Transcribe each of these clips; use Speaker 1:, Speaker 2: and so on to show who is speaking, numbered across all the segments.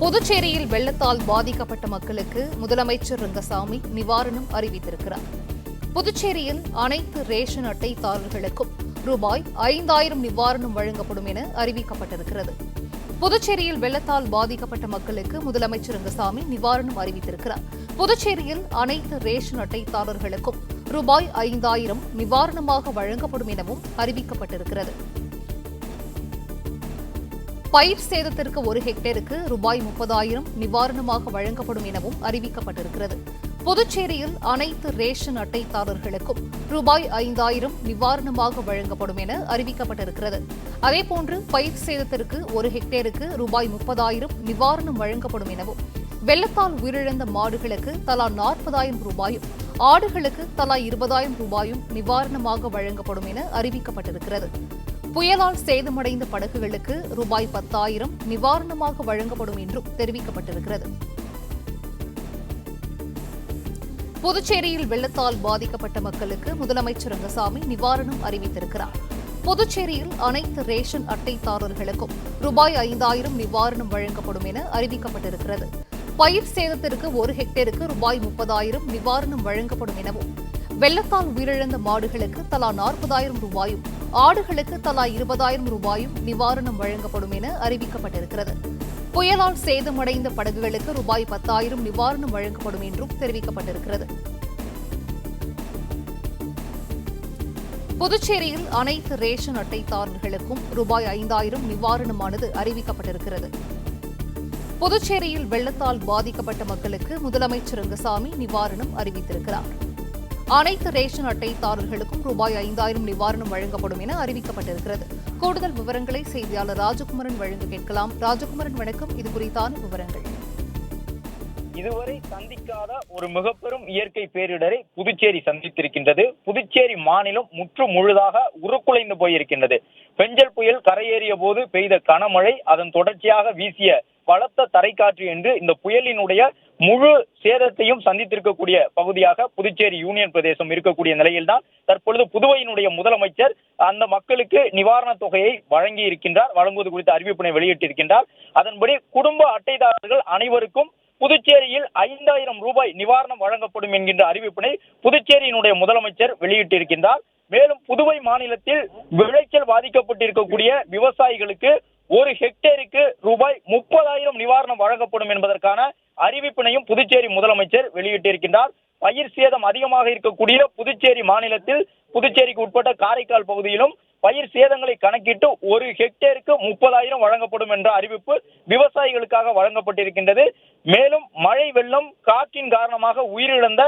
Speaker 1: புதுச்சேரியில் வெள்ளத்தால் பாதிக்கப்பட்ட மக்களுக்கு முதலமைச்சர் ரங்கசாமி நிவாரணம் அறிவித்திருக்கிறார். புதுச்சேரியில் அனைத்து ரேஷன் அட்டைதாரர்களுக்கும் ரூபாய் 5000 நிவாரணம் வழங்கப்படும் என அறிவிக்கப்பட்டிருக்கிறது. புதுச்சேரியில் வெள்ளத்தால் பாதிக்கப்பட்ட மக்களுக்கு முதலமைச்சர் ரங்கசாமி நிவாரணம் அறிவித்திருக்கிறார். புதுச்சேரியில் அனைத்து ரேஷன் அட்டைதாரர்களுக்கும் ரூபாய் 5000 நிவாரணமாக வழங்கப்படும் எனவும் அறிவிக்கப்பட்டிருக்கிறது. பயிர் சேதத்திற்கு 1 ஹெக்டேருக்கு ரூபாய் 30,000 நிவாரணமாக வழங்கப்படும் எனவும் அறிவிக்கப்பட்டிருக்கிறது. புதுச்சேரியில் அனைத்து ரேஷன் அட்டைதாரர்களுக்கும் ரூபாய் 5000 நிவாரணமாக வழங்கப்படும் என அறிவிக்கப்பட்டிருக்கிறது. அதேபோன்று பயிர் சேதத்திற்கு 1 ஹெக்டேருக்கு ரூபாய் 30,000 நிவாரணம் வழங்கப்படும் எனவும், வெள்ளத்தால் உயிரிழந்த மாடுகளுக்கு தலா 40,000 ரூபாயும், ஆடுகளுக்கு தலா 20,000 ரூபாயும் நிவாரணமாக வழங்கப்படும் என அறிவிக்கப்பட்டிருக்கிறது. புயலால் சேதமடைந்த படகுகளுக்கு ரூபாய் 10,000 நிவாரணமாக வழங்கப்படும் என்றும் தெரிவிக்கப்பட்டிருக்கிறது. புதுச்சேரியில் வெள்ளத்தால் பாதிக்கப்பட்ட மக்களுக்கு முதலமைச்சர் ரங்கசாமி நிவாரணம் அறிவித்திருக்கிறார். புதுச்சேரியில் அனைத்து ரேஷன் அட்டைதாரர்களுக்கும் ரூபாய் 5000 நிவாரணம் வழங்கப்படும் என அறிவிக்கப்பட்டிருக்கிறது. பயிர் சேதத்திற்கு 1 ஹெக்டேருக்கு ரூபாய் 30,000 நிவாரணம் வழங்கப்படும் எனவும், வெள்ளத்தால் உயிரிழந்த மாடுகளுக்கு தலா 40,000 ரூபாயும், ஆடுகளுக்கு தலா 20,000 ரூபாயும் நிவாரணம் வழங்கப்படும் என அறிவிக்கப்பட்டிருக்கிறது. புயலால் சேதமடைந்த படகுகளுக்கு ரூபாய் 10,000 நிவாரணம் வழங்கப்படும் என்றும் தெரிவிக்கப்பட்டிருக்கிறது. புதுச்சேரியில் அனைத்து ரேஷன் அட்டைதாரர்களுக்கும் ரூபாய் 5000 நிவாரணமானது அறிவிக்கப்பட்டிருக்கிறது. புதுச்சேரியில் வெள்ளத்தால் பாதிக்கப்பட்ட மக்களுக்கு முதலமைச்சர் ரங்கசாமி நிவாரணம் அறிவித்திருக்கிறார். அனைத்து ரேஷன் அட்டைதாரர்களுக்கும் ரூபாய் 5000 நிவாரணம் வழங்கப்படும் என அறிவிக்கப்பட்டிருக்கிறது. கூடுதல் விவரங்களை செய்தியாளர் ராஜகுமரன் வழங்க கேட்கலாம். ராஜகுமரன், வணக்கம். இது குறித்தான விவரங்கள்.
Speaker 2: இதுவரை சந்திக்காத ஒரு மிகப்பெரும் இயற்கை பேரிடரை புதுச்சேரி சந்தித்திருக்கின்றது. புதுச்சேரி மாநிலம் முற்று முழுதாக உருக்குலைந்து போயிருக்கின்றது. பெஞ்சல் புயல் கரையேறிய போது பெய்த கனமழை, அதன் தொடர்ச்சியாக வீசிய பலத்த தரைக்காற்று என்று இந்த புயலினுடைய முழு சேதத்தையும் சந்தித்திருக்கக்கூடிய பகுதியாக புதுச்சேரி யூனியன் பிரதேசம் இருக்கக்கூடிய நிலையில்தான் தற்பொழுது புதுவையினுடைய முதலமைச்சர் அந்த மக்களுக்கு நிவாரண தொகையை வழங்கி இருக்கின்றார். வழங்குவது குறித்த அறிவிப்பினை வெளியிட்டிருக்கின்றார். அதன்படி குடும்ப அட்டைதாரர்கள் அனைவருக்கும் புதுச்சேரியில் 5000 ரூபாய் நிவாரணம் வழங்கப்படும் என்கின்ற அறிவிப்பினை புதுச்சேரியினுடைய முதலமைச்சர் வெளியிட்டிருக்கின்றார். மேலும் புதுவை மாநிலத்தில் விளைச்சல் பாதிக்கப்பட்டிருக்கக்கூடிய விவசாயிகளுக்கு 1 ஹெக்டேருக்கு ரூபாய் 30,000 நிவாரணம் வழங்கப்படும் என்பதற்கான அறிவிப்பினையும் புதுச்சேரி முதலமைச்சர் வெளியிட்டிருக்கின்றார். பயிர் சேதம் அதிகமாக இருக்கக்கூடிய புதுச்சேரி மாநிலத்தில் புதுச்சேரிக்கு உட்பட்ட காரைக்கால் பகுதியிலும் பயிர் சேதங்களை கணக்கிட்டு 1 ஹெக்டேருக்கு 30,000 வழங்கப்படும் என்ற அறிவிப்பு விவசாயிகளுக்காக வழங்கப்பட்டிருக்கின்றது. மேலும் மழை, வெள்ளம், காற்றின் காரணமாக உயிரிழந்த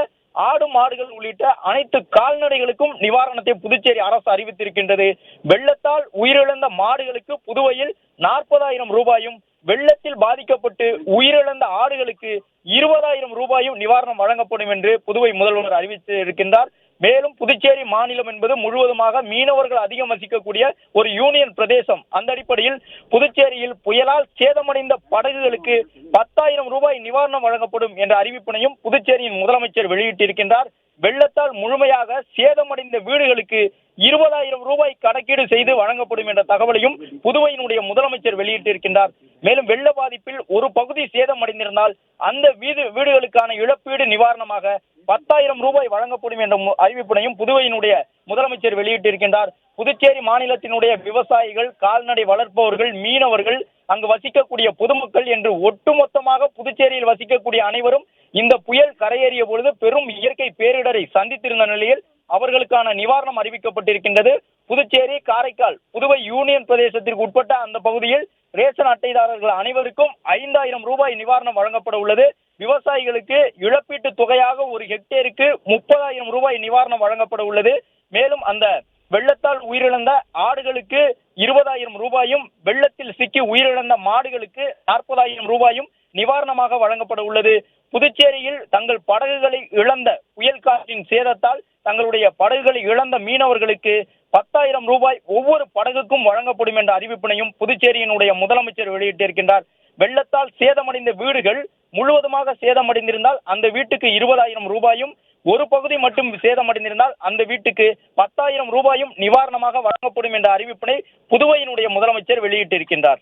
Speaker 2: ஆடு, மாடுகள் உள்ளிட்ட அனைத்து கால்நடைகளுக்கும் நிவாரணத்தை புதுச்சேரி அரசு அறிவித்திருக்கின்றது. வெள்ளத்தால் உயிரிழந்த மாடுகளுக்கு புதுவையில் 40,000 ரூபாயும், வெள்ளத்தில் பாதிக்கப்பட்டு உயிரிழந்த ஆடுகளுக்கு 20,000 ரூபாயும் நிவாரணம் வழங்கப்படும் என்று புதுவை முதல்வர் அறிவித்திருக்கின்றார். மேலும் புதுச்சேரி மாநிலம் என்பது முழுவதுமாக மீனவர்கள் அதிகம் வசிக்கக்கூடிய ஒரு யூனியன் பிரதேசம். அந்த அடிப்படையில் புதுச்சேரியில் புயலால் சேதமடைந்த படகுகளுக்கு 10,000 ரூபாய் நிவாரணம் வழங்கப்படும் என்ற அறிவிப்பினையும் புதுச்சேரியின் முதலமைச்சர் வெளியிட்டிருக்கின்றார். வெள்ளத்தால் முழுமையாக சேதமடைந்த வீடுகளுக்கு 20,000 ரூபாய் கணக்கீடு செய்து வழங்கப்படும் என்ற தகவலையும் புதுவையினுடைய முதலமைச்சர் வெளியிட்டிருக்கின்றார். மேலும் வெள்ள பாதிப்பில் ஒரு பகுதி சேதமடைந்திருந்தால் அந்த வீடுகளுக்கான இழப்பீடு நிவாரணமாக 10,000 ரூபாய் வழங்கப்படும் என்ற அறிவிப்பினையும் புதுவையினுடைய முதலமைச்சர் வெளியிட்டிருக்கின்றார். புதுச்சேரி மாநிலத்தினுடைய விவசாயிகள், கால்நடை வளர்ப்பவர்கள், மீனவர்கள், அங்கு வசிக்கக்கூடிய பொதுமக்கள் என்று ஒட்டுமொத்தமாக புதுச்சேரியில் வசிக்கக்கூடிய அனைவரும் இந்த புயல் கரையேறிய பொழுது பெரும் இயற்கை பேரிடரை சந்தித்திருந்த நிலையில் அவர்களுக்கான நிவாரணம் அறிவிக்கப்பட்டிருக்கின்றது. புதுச்சேரி, காரைக்கால், புதுவை யூனியன் பிரதேசத்திற்கு உட்பட்ட அந்த பகுதியில் ரேஷன் அட்டைதாரர்கள் அனைவருக்கும் 5000 ரூபாய் நிவாரணம் வழங்கப்பட உள்ளது. விவசாயிகளுக்கு இழப்பீட்டு தொகையாக 1 ஹெக்டேருக்கு 30,000 ரூபாய் நிவாரணம் வழங்கப்பட உள்ளது. மேலும் அந்த வெள்ளத்தால் உயிரிழந்த ஆடுகளுக்கு 20,000 ரூபாயும், வெள்ளத்தில் சிக்கி உயிரிழந்த மாடுகளுக்கு 40,000 ரூபாயும் நிவாரணமாக வழங்கப்பட உள்ளது. புதுச்சேரியில் தங்கள் படகுகளை இழந்த புயல் காற்றின் சேதத்தால் தங்களுடைய படகுகளை இழந்த மீனவர்களுக்கு 10,000 ரூபாய் ஒவ்வொரு படகுக்கும் வழங்கப்படும் என்ற அறிவிப்பினையும் புதுச்சேரியினுடைய முதலமைச்சர் வெளியிட்டிருக்கின்றார். வெள்ளத்தால் சேதமடைந்த வீடுகள் முழுவதுமாக சேதமடைந்திருந்தால் அந்த வீட்டுக்கு 20,000 ரூபாயும், ஒரு பகுதி மட்டும் சேதமடைந்திருந்தால் அந்த வீட்டுக்கு 10,000 ரூபாயும் நிவாரணமாக வழங்கப்படும் என்ற அறிவிப்பினை புதுவையினுடைய முதலமைச்சர் வெளியிட்டிருக்கின்றார்.